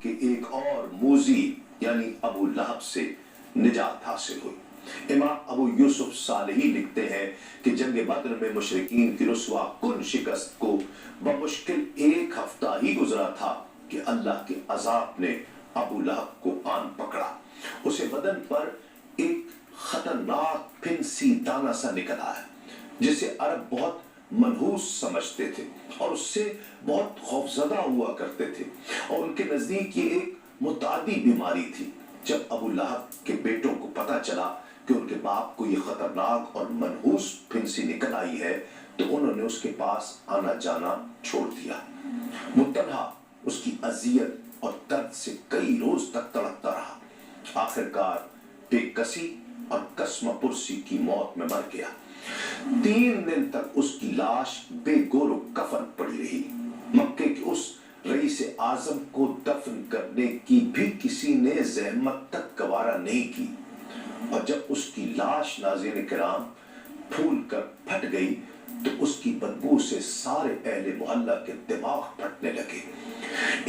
کہ ایک اور موذی یعنی ابو لہب سے نجات حاصل ہوئی۔ امام ابو یوسف صالحی لکھتے ہیں کہ جنگ بدر میں مشرکین کی رسوا کن شکست کو بمشکل 1 ہفتہ ہی گزرا تھا کہ اللہ کے عذاب نے ابو لہب کو آن پکڑا۔ اسے بدن پر ایک خطرناک پھنسی دانہ سا نکل آیا جسے عرب بہت منحوس سمجھتے تھے اور اس سے بہت خوفزدہ ہوا کرتے تھے، اور ان کے نزدیک یہ ایک متعدی بیماری تھی۔ جب ابو لہب کے بیٹوں کو پتا چلا کہ ان کے باپ کو یہ خطرناک اور منحوس پھنسی نکل آئی ہے تو انہوں نے اس کے پاس آنا جانا چھوڑ دیا۔ وہ تنہا اس کی اذیت اور درد سے کئی روز تک تڑپتا رہا۔ آخرکار بے کسی اور قسم پرسی کی موت میں مر گیا۔ 3 دن تک اس کی لاش بے گور و کفن پڑی رہی۔ مکے کے اس رئیس اعظم کو دفن کرنے کی بھی کسی نے زحمت تک گوارا نہیں کی، اور جب اس کی لاش ناظرین کرام پھول کر پھٹ گئی تو اس کی بدبو سے سارے اہل محلہ کے دماغ پھٹنے لگے۔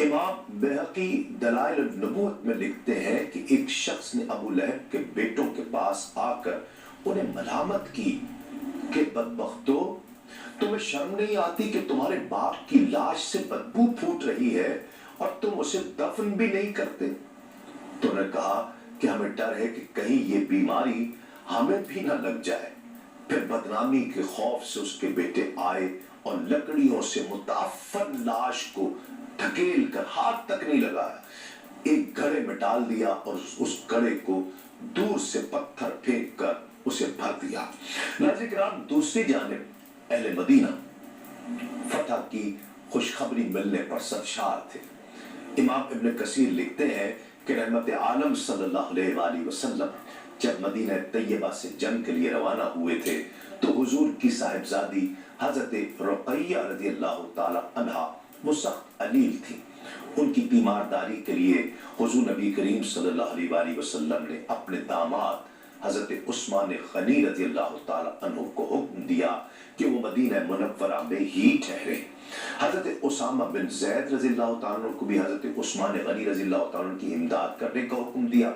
امام بہقی دلائل النبوت میں لکھتے ہیں کہ ایک شخص نے ابو لہب کے بیٹوں کے پاس آ کر انہیں ملامت کی کہ بدبختو، تمہیں شرم نہیں آتی کہ تمہارے باپ کی لاش سے بدبو پھوٹ رہی ہے اور تم اسے دفن بھی نہیں کرتے؟ تو نے کہا کہ ہمیں ڈر ہے کہ کہیں یہ بیماری ہمیں بھی نہ لگ جائے۔ پھر بدنامی کے خوف سے اس کے بیٹے آئے اور لکڑیوں سے متعفن لاش کو ڈھکیل کر ہاتھ تک نہیں لگایا، ایک گھڑے میں ڈال دیا اور اس گھڑے کو دور سے پتھر پھینک کر اسے بھر دیا۔ ناظرین کرام، دوسری جانب اہل مدینہ فتح کی خوشخبری ملنے پر سرشار تھے۔ امام ابن کثیر لکھتے ہیں کہ رحمت عالم صلی اللہ علیہ وآلہ وسلم جب مدینہ طیبہ سے جنگ کے لیے روانہ ہوئے تھے تو حضور کی صاحبزادی حضرت رقیہ رضی اللہ تعالی عنہا وہ سخت علیل تھی۔ ان کی بیمارداری کے لیے حضور نبی کریم صلی اللہ علیہ وآلہ وسلم نے اپنے داماد حضرت عثمان غنی رضی اللہ تعالی عنہ کو حکم دیا کہ وہ مدینہ منورہ میں ہی ٹھہرے۔ حضرت اسامہ بن زید رضی اللہ تعالیٰ عنہ کو بھی حضرت عثمان غنی رضی اللہ تعالیٰ عنہ کی امداد کرنے کا حکم دیا،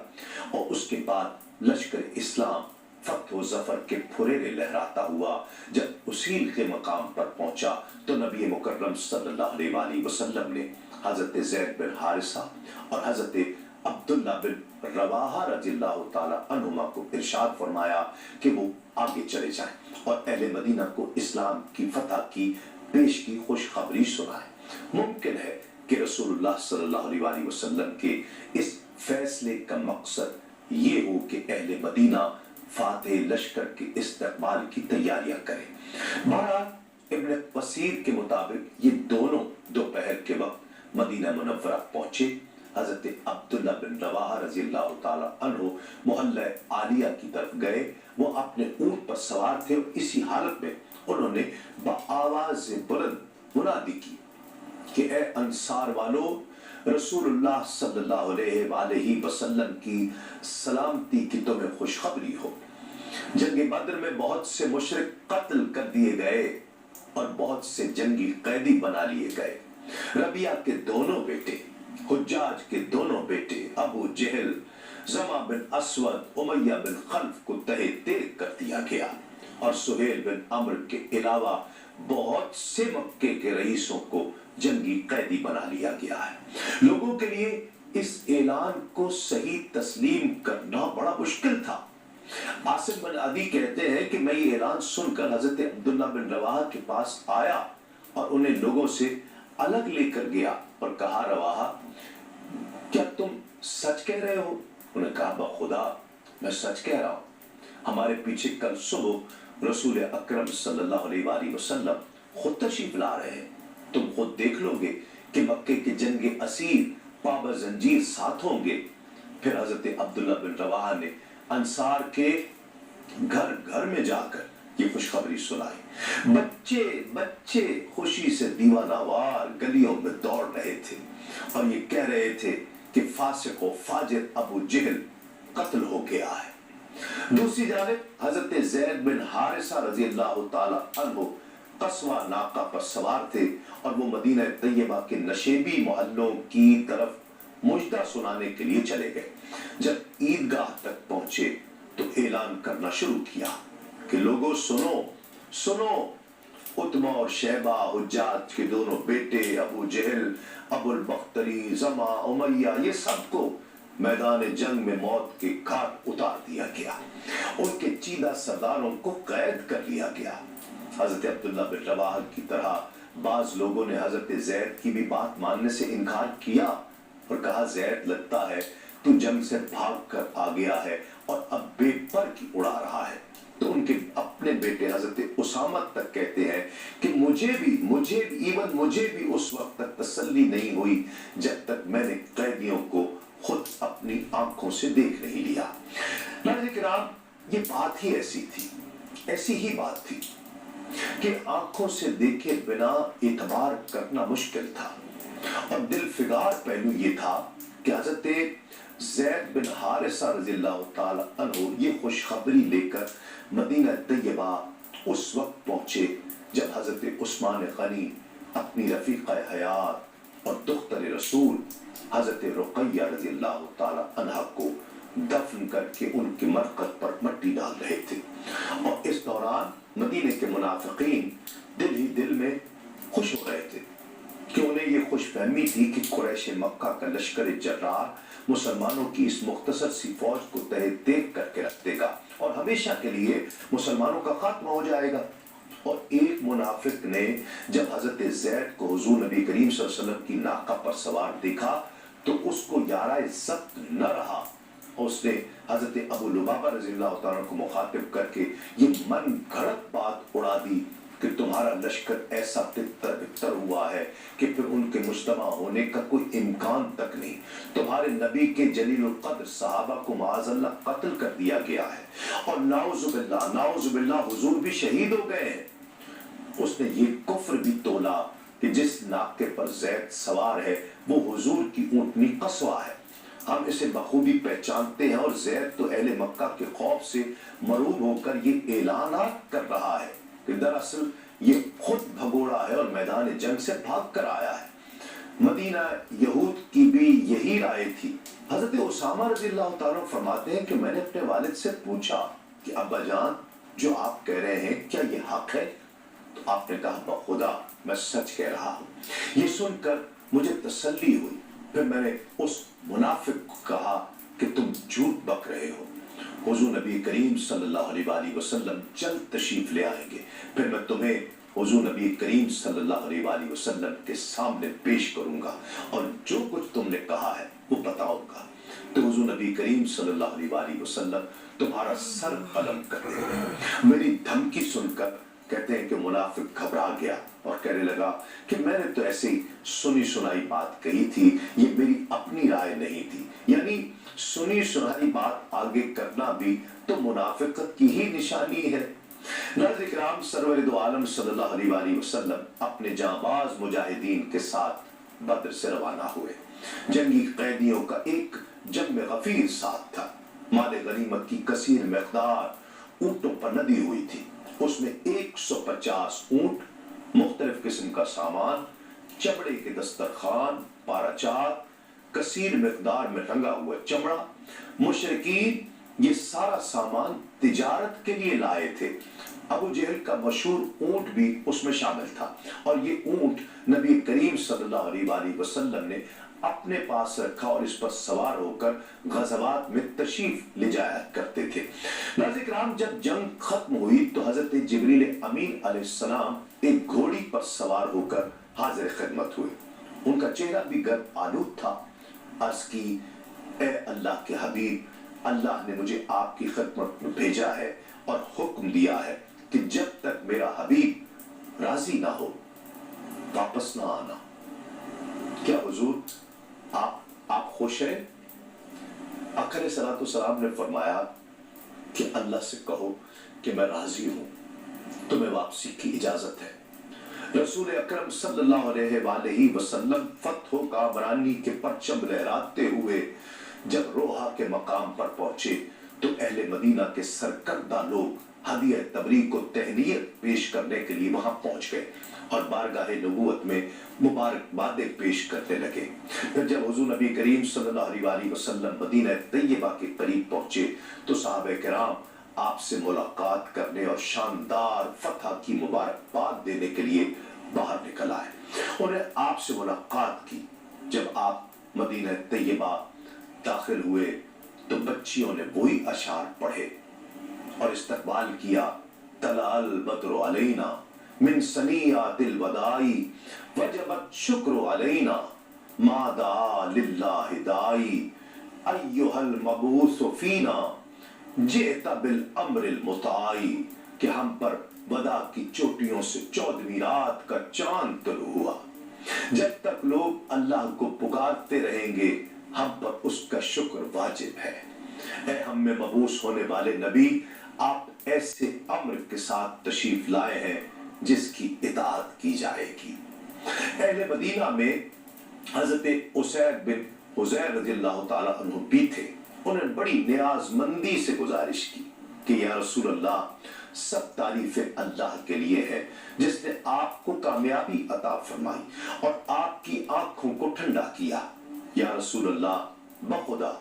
اور اس کے بعد لشکر اسلام فتح و ظفر کے پھریرے لہراتا ہوا جب اسیل کے مقام پر پہنچا تو نبی مکرم صلی اللہ علیہ وآلہ وسلم نے حضرت زید بن حارثہ اور حضرت عبداللہ بن رواحہ رضی اللہ تعالیٰ عنہما کو ارشاد فرمایا کہ وہ آگے چلے جائیں اور اہل مدینہ کو اسلام کی فتح کی پیش کی خوشخبری سنائیں۔ ممکن ہے کہ رسول اللہ صلی اللہ علیہ وآلہ وسلم کے اس فیصلے کا مقصد یہ ہو کہ اہل مدینہ فاتح لشکر کے استقبال کی تیاریاں کریں۔ بہرحال ابن کثیر کے مطابق یہ دونوں دوپہر کے وقت مدینہ منورہ پہنچے۔ حضرت عبداللہ بن رواحہ رضی اللہ تعالی عنہ محلہ عالیہ کی طرف گئے۔ وہ اپنے اونٹ پر سوار تھے اور اسی حالت میں انہوں نے بآواز بلند منادی کی کہ اے انصار والو، رسول اللہ صلی اللہ علیہ وآلہ وسلم کی سلامتی کی تمہیں خوشخبری ہو۔ جنگ بدر میں بہت سے مشرک قتل کر دیے گئے اور بہت سے جنگی قیدی بنا لیے گئے۔ ربیعہ کے دونوں بیٹے، حجاج کے دونوں بیٹے ابو جہل، زمع بن اسود، امیہ بن خلف کو تہہ تیغ کر دیا گیا، اور سہیل بن عمرو کے علاوہ بہت سے مکے کے رئیسوں کو جنگی قیدی بنا لیا گیا ہے۔ لوگوں کے لیے اس اعلان کو صحیح تسلیم کرنا بڑا مشکل تھا۔ عاصم بن عدی کہتے ہیں کہ میں یہ اعلان سن کر حضرت عبداللہ بن رواحہ کے پاس آیا اور انہیں لوگوں سے الگ لے کر گیا اور کہا، رواحہ کیا تم سچ کہہ رہے ہو؟ انہوں نے کہا، بخدا میں سچ کہہ رہا ہوں۔ ہمارے پیچھے کل صبح رسول اکرم صلی اللہ علیہ وآلہ وسلم خود تشریف لا رہے ہیں، تم خود دیکھ لو گے کہ مکے کے جنگ اسیر پابہ زنجیر ساتھ ہوں گے۔ پھر حضرت عبداللہ بن رواحہ نے انصار کے گھر گھر میں جا کر یہ خوشخبری سنائی۔ بچے بچے خوشی سے دیوانہ وار گلیوں میں دوڑ رہے تھے اور یہ کہہ رہے تھے کہ فاسق و فاجر ابو جہل قتل ہو گیا ہے۔ دوسری جانب حضرت زید بن حارثہ رضی اللہ تعالی عنہ قصوہ ناقہ پر سوار تھے اور وہ مدینہ طیبہ کے نشیبی محلوں کی طرف अकीदा सुनाने के लिए चले गए। जब ईदगाह तक पहुंचे तो ऐलान करना शुरू किया कि लोगों सुनो सुनो, उतमा और शैबा हुज्जाज के दोनों बेटे अबू जहल, अबुल बख्तरी, जमा, उमैया, ये सबको मैदान जंग में मौत के घाट उतार दिया गया। उनके चीदा सरदारों को कैद कर लिया गया। हजरत अब्दुल्ला बिन रवाह की तरह बाज लोगों ने हजरत जैद की भी बात मानने से इनकार किया और कहा, जैद लगता है तू जंग से भाग कर आ गया है और अब बेपर की उड़ा रहा है। तो उनके अपने बेटे हजरत उसामा तक कहते हैं कि मुझे भी उस वक्त तक तसल्ली नहीं हुई जब तक मैंने कैदियों को खुद अपनी आंखों से देख नहीं लिया। नाज़रीन किराम, ये बात ही ऐसी ही बात थी कि आंखों से देखे बिना इतबार करना मुश्किल था। और दिल फिगार पहलू ये था कि हजरत ज़ैद बिन हारिसा रज़ियल्लाहु ताला अन्हु ये खुशखबरी लेकर मदीना तैयबा उस वक्त पहुंचे जब हजरत उस्मान गनी अपनी रफीक़ा हयात और दुख्तर रसूल हजरत रुक़ैया रज़ियल्लाहु ताला अन्हा को दफन करके उनके मरकत पर मट्टी डाल रहे थे। और इस दौरान मदीने के मुनाफिकीन दिल ही दिल में खुश हो रहे थे कि उन्हें ये खुशफहमी थी कि कुरैश मक्का का लश्कर जर्रार मुसलमानों की इस मुख्तसर सी फौज को तहे देख करके रख देगा और हमेशा के लिए मुसलमानों का खात्मा हो जाएगा। और एक मुनाफिक ने जब हजरत ज़ैद को हुजूर नबी करीम सल्लल्लाहु अलैहि वसल्लम की नाका पर सवार देखा तो उसको यारा इज्जत न रहा। उसने हजरत अबू लुबाबा रज़ियल्लाहु ताला को मुखातिब करके ये मन घड़त बात उड़ा दी कि तुम्हारा लश्कर ऐसा तितर बितर हुआ है कि फिर उनके मुज्तमा होने का कोई इम्कान तक नहीं। तुम्हारे नबी के जलीलुल क़द्र सहाबा को माअज़ल्लाह कत्ल कर दिया गया है और नाउज़ुबिल्लाह हुजूर भी शहीद हो गए हैं। उसने ये कुफ्र भी तोला कि जिस नाके पर ज़ैद सवार है वो हुजूर की ऊँटनी कस्वा है। हम इसे बखूबी पहचानते हैं और ज़ैद तो अहले मक्का के खौफ से मरूब होकर ये ऐलानात कर रहा है कि दरअसल ये खुद भगोड़ा है और मैदान जंग से भाग कर आया है। मदीना यहूद की भी यही राय थी। हजरत उसामा रज़ियल्लाहु ताला फरमाते हैं कि मैंने अपने वालिद से पूछा कि अब्बा जान, जो आप कह रहे हैं क्या ये हक है? तो आपने कहा, बखुदा मैं सच कह रहा हूँ। ये सुनकर मुझे तसल्ली हुई। फिर मैंने उस मुनाफिक को कहा कि तुम झूठ बक रहे हो, हुजूर नबी करीम सल्लल्लाहु अलैहि वसल्लम जल्द तशरीफ ले आएंगे, फिर मैं तुम्हें हुजूर नबी करीम सल्लल्लाहु अलैहि वसल्लम के सामने पेश करूंगा और जो कुछ तुमने कहा है वो बताऊंगा। तो हुजूर नबी करीम सल्लल्लाहु अलैहि वसल्लम तुम्हारा सर कलम कर देंगे। मेरी धमकी सुनकर कहते हैं कि मुनाफिक घबरा गया और कहने लगा कि मैंने तो ऐसे ही सुनी सुनाई बात कही थी, ये मेरी अपनी राय नहीं थी। यानी सुनी सुनाई बात आगे करना भी तो मुनाफिकत की ही निशानी है। नाज़रीन किराम, सरवर दो आलम सल्लल्लाहु अलैहि वसल्लम अपने जांबाज मुजाहिदीन के साथ बद्र से रवाना हुए। जंगी कैदियों का एक जंग में गफीर साथ था। माल गनीमत की कसीर मकदार ऊँटों पर लदी हुई थी। उसमें 150 ऊँट, मुख्तलिफ किस्म का सामान, चमड़े के दस्तरखान, पाराचार, कसीर मिकदार में रंगा हुआ चमड़ा। मुशरिकीन ये सारा सामान तिजारत के लिए लाए थे। अबू जहल का मशहूर ऊँट भी उसमें शामिल था और ये ऊँट नबी करीम सल्लल्लाहु अलैहि वसल्लम ने अपने पास रखा और इस पर सवार होकर गज़वात में तशरीफ ले जाया करते थे। नाज़रीन किराम, जब जंग खत्म हुई तो हजरत जिब्रील अमीन अलैहिस्सलाम एक घोड़ी पर सवार होकर हाजिर खिदमत हुए। उनका चेहरा भी गर्व आलूद था। अर्ज़ की, ए अल्लाह के हबीब, अल्लाह ने मुझे आपकी खिदमत में भेजा है और हुक्म दिया है कि जब तक मेरा हबीब राजी ना हो वापस ना आना। क्या हुजूर आप खुश हैं? आखिर सलातो सलाम ने फरमाया कि अल्लाह से कहो कि मैं राजी हूं, तुम्हें वापसी की इजाजत है। रसूल अकरम सल्लल्लाहु अलैहि वसल्लम फतह कामरानी के परचम लहराते हुए जब रोहा के मकाम पर पहुंचे तो अहले मदीना के सरकर्दा लोग हदिया तबरीक को तहनीयत पेश करने के लिए वहां पहुंच गए और बारगाह नबूवत में मुबारकबादें पेश करने लगे। फिर जब हुजूर नबी करीम सल्लल्लाहु अलैहि वसल्लम मदीना तैयबा के करीब पहुंचे तो सहाबा किराम आपसे मुलाकात करने और शानदार फतह की मुबारकबाद देने के लिए बाहर निकल आए। उन्हें आपसे मुलाकात की। जब आप मदीना तैयबा दाखिल हुए तो बच्चियों ने वही अशार पढ़े और इस्तकबाल किया। तलाल बद्र अलैना मिन सनियातिल वदाई वजबत शुक्र अलैना मादा लिल्लाहि दाई अय्युहल मबूस फीना जिअता बिल अम्रिल मुताई, कि हम पर वदा की चोटियों से 14वीं रात का चांद तुलू हुआ। जब तक लोग अल्लाह को पुकारते रहेंगे हम पर उसका शुक्र वाजिब है। ऐ हम में मबूस होने वाले नबी, आप ऐसे अम्र के साथ तशरीफ लाए हैं जिसकी इताअत की जाएगी। अहले मदीना में हजरत उसैद बिन हुज़ैर रज़ियल्लाहु ताला अन्हु भी थे। उन्होंने बड़ी नियाजमंदी से गुजारिश की कि या रसूल अल्लाह, सब तारीफें अल्लाह के लिए है जिसने आपको कामयाबी अता फरमाई और आपकी आंखों को ठंडा किया। या रसूल अल्लाह, बखुदा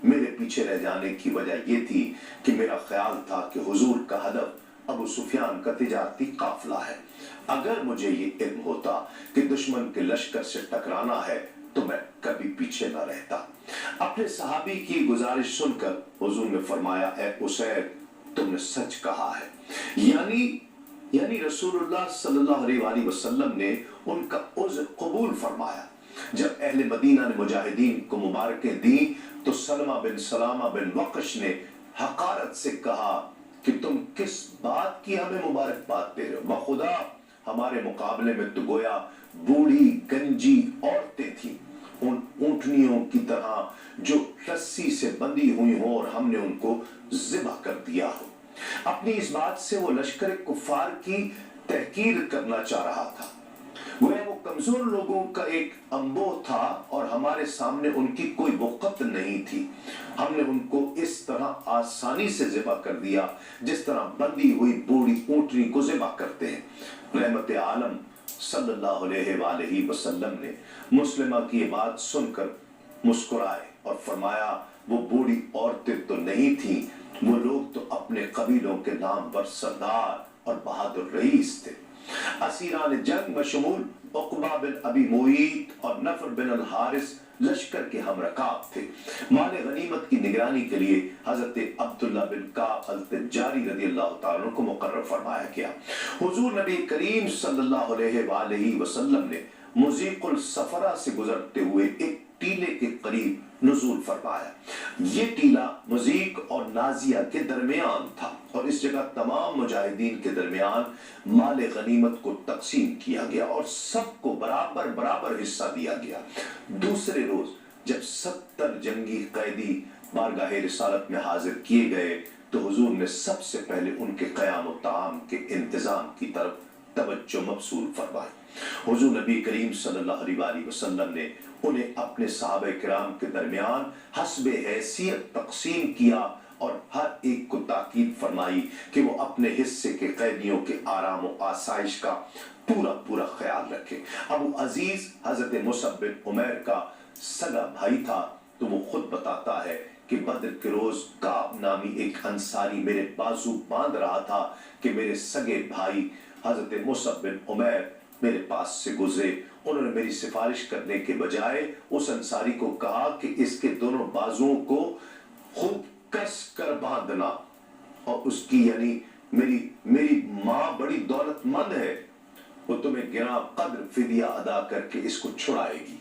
मेरे पीछे रह जाने की वजह यह थी कि मेरा ख्याल था कि हुजूर का हदफ अबू सुफियान का तिजारती काफिला है। अगर मुझे ये इल्म होता कि दुश्मन के लश्कर से टकराना है तो मैं कभी पीछे न रहता। अपने सहाबी की गुजारिश सुनकर हुजूर ने फरमाया, ए उसैद, तुमने सच कहा है। यानी रसूलुल्लाह सल्लल्लाहु अलैहि वसल्लम ने उनका उज़्र कबूल फरमाया। जब अहले मदीना ने मुजाहिदीन को मुबारकें दी तो सलमा बिन सलामा बिन वक़श ने हकारत से कहा कि तुम किस बात की हमें मुबारकबाद दे रहे हो? बखुदा हमारे मुकाबले में तो गोया बूढ़ी गंजी औरतें थी, उन ऊंटनियों की तरह जो रस्सी से बंधी हुई हो और हमने उनको ज़िबा कर दिया हो। अपनी इस बात से वो लश्कर कुफार की तहकीर करना चाह रहा था। वो कमजोर लोगों का एक अंबो था और हमारे सामने उनकी कोई वक़्त नहीं थी। हमने उनको इस तरह आसानी से ज़िबा कर दिया जिस तरह बंधी हुई बूढ़ी ऊंटनी को ज़िबा करते हैं। रहमत आलम सल्लल्लाहु अलैहि वसल्लम ने मुस्लिमा की ये बात सुनकर मुस्कुराए और फरमाया, वो बूढ़ी औरतें तो नहीं थी, वो लोग तो अपने कबीलों के नाम पर सरदार और बहादुर रईस थे। असीरान जंग में शमूल उक़बा बिन अबी मुईत और नफर बिन अल हारिस लश्कर के हमरकाब थे। माल गनीमत की निगरानी के लिए हजरत अब्दुल्ला बिन काब अल तजारी रज़ियल्लाहु ताला अन्हु को मुकर्रर फरमाया गया। हुजूर नबी करीम सल्लल्लाहु अलैहि वसल्लम ने मुज़ीक़ुल सफरा से गुजरते हुए एक टीले के करीब नुज़ूल फरमाया। ये टीला मुज़ीक और नाजिया के दरमियान था और इस जगह तमाम मुजाहिदीन के दरमियान माल गनीमत को तकसीम किया गया और सबको बराबर बराबर हिस्सा दिया गया। दूसरे रोज जब 70 जंगी कैदी बारगाह रिसालत में हाजिर किए गए तो हुजूर ने सबसे पहले उनके क़याम और ताम के इंतजाम की तरफ तवज्जो मबसूल फरमाई। हुजूर नबी करीम सल्लल्लाहु अलैहि वसल्लम ने उन्हें अपने सहाबा किराम के दरमियान हस्बे हैसियत तकसीम किया और हर एक को ताकीद फरमाई कि वो अपने हिस्से के कैदियों के आराम और आसाइश का पूरा पूरा ख्याल रखे। अबू अजीज हजरत मुसअब बिन उमैर का सगा भाई था, तो वो खुद बताता है कि बद्र के रोज काब नामी एक अंसारी मेरे बाजू बांध रहा था कि मेरे सगे भाई हजरत मुसअब बिन उमैर मेरे पास से गुजरे। उन्होंने मेरी सिफारिश करने के बजाय उस अंसारी को कहा कि इसके दोनों बाजुओं को खूब कस कर बांधना और उसकी यानी मेरी माँ बड़ी दौलतमंद है, वो तुम्हें गिरा कद्र फिदिया अदा करके इसको छुड़ाएगी।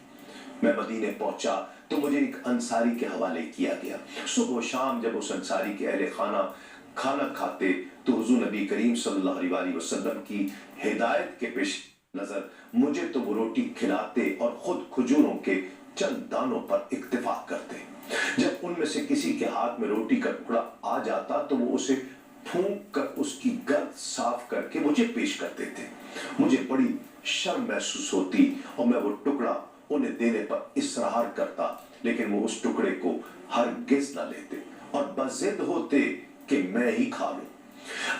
मैं मदीने पहुंचा तो मुझे एक अंसारी के हवाले किया गया। सुबह शाम जब उस अंसारी के अहले खाना खाते तो हुजूर नबी करीम सल्लल्लाहु अलैहि वसल्लम की हिदायत के पेश नजर मुझे तो वो रोटी खिलाते और खुद खजूरों के चंद दानों पर इक्तिफा करते। जब उनमें से किसी के हाथ में रोटी का टुकड़ा आ जाता तो वो उसे फूंक कर उसकी गर्द साफ करके मुझे पेश करते थे। मुझे बड़ी शर्म महसूस होती और मैं वो टुकड़ा उन्हें देने पर इसरार करता, लेकिन वो उस टुकड़े को हरगिज़ न लेते और बज़िद होते कि मैं ही खा लूं।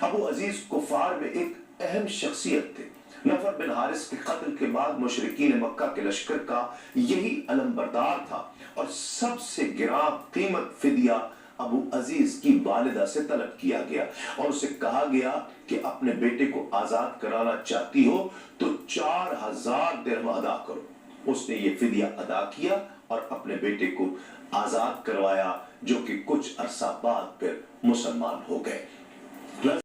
अबू अजीज कुफार में एक अहम शख्सियत थे। नफर बिन हारिस के कत्ल के बाद मुशरिकीन मक्का के लश्कर का यही अलमबरदार था और सबसे गिरा कीमत फिदिया अबू अजीज की वालिदा से तलब किया गया और उसे कहा गया कि अपने बेटे को आजाद कराना चाहती हो तो 4000 दिरहम अदा करो। उसने ये फिदिया अदा किया और अपने बेटे को आजाद करवाया, जो कि कुछ अरसा बाद फिर मुसलमान हो गए।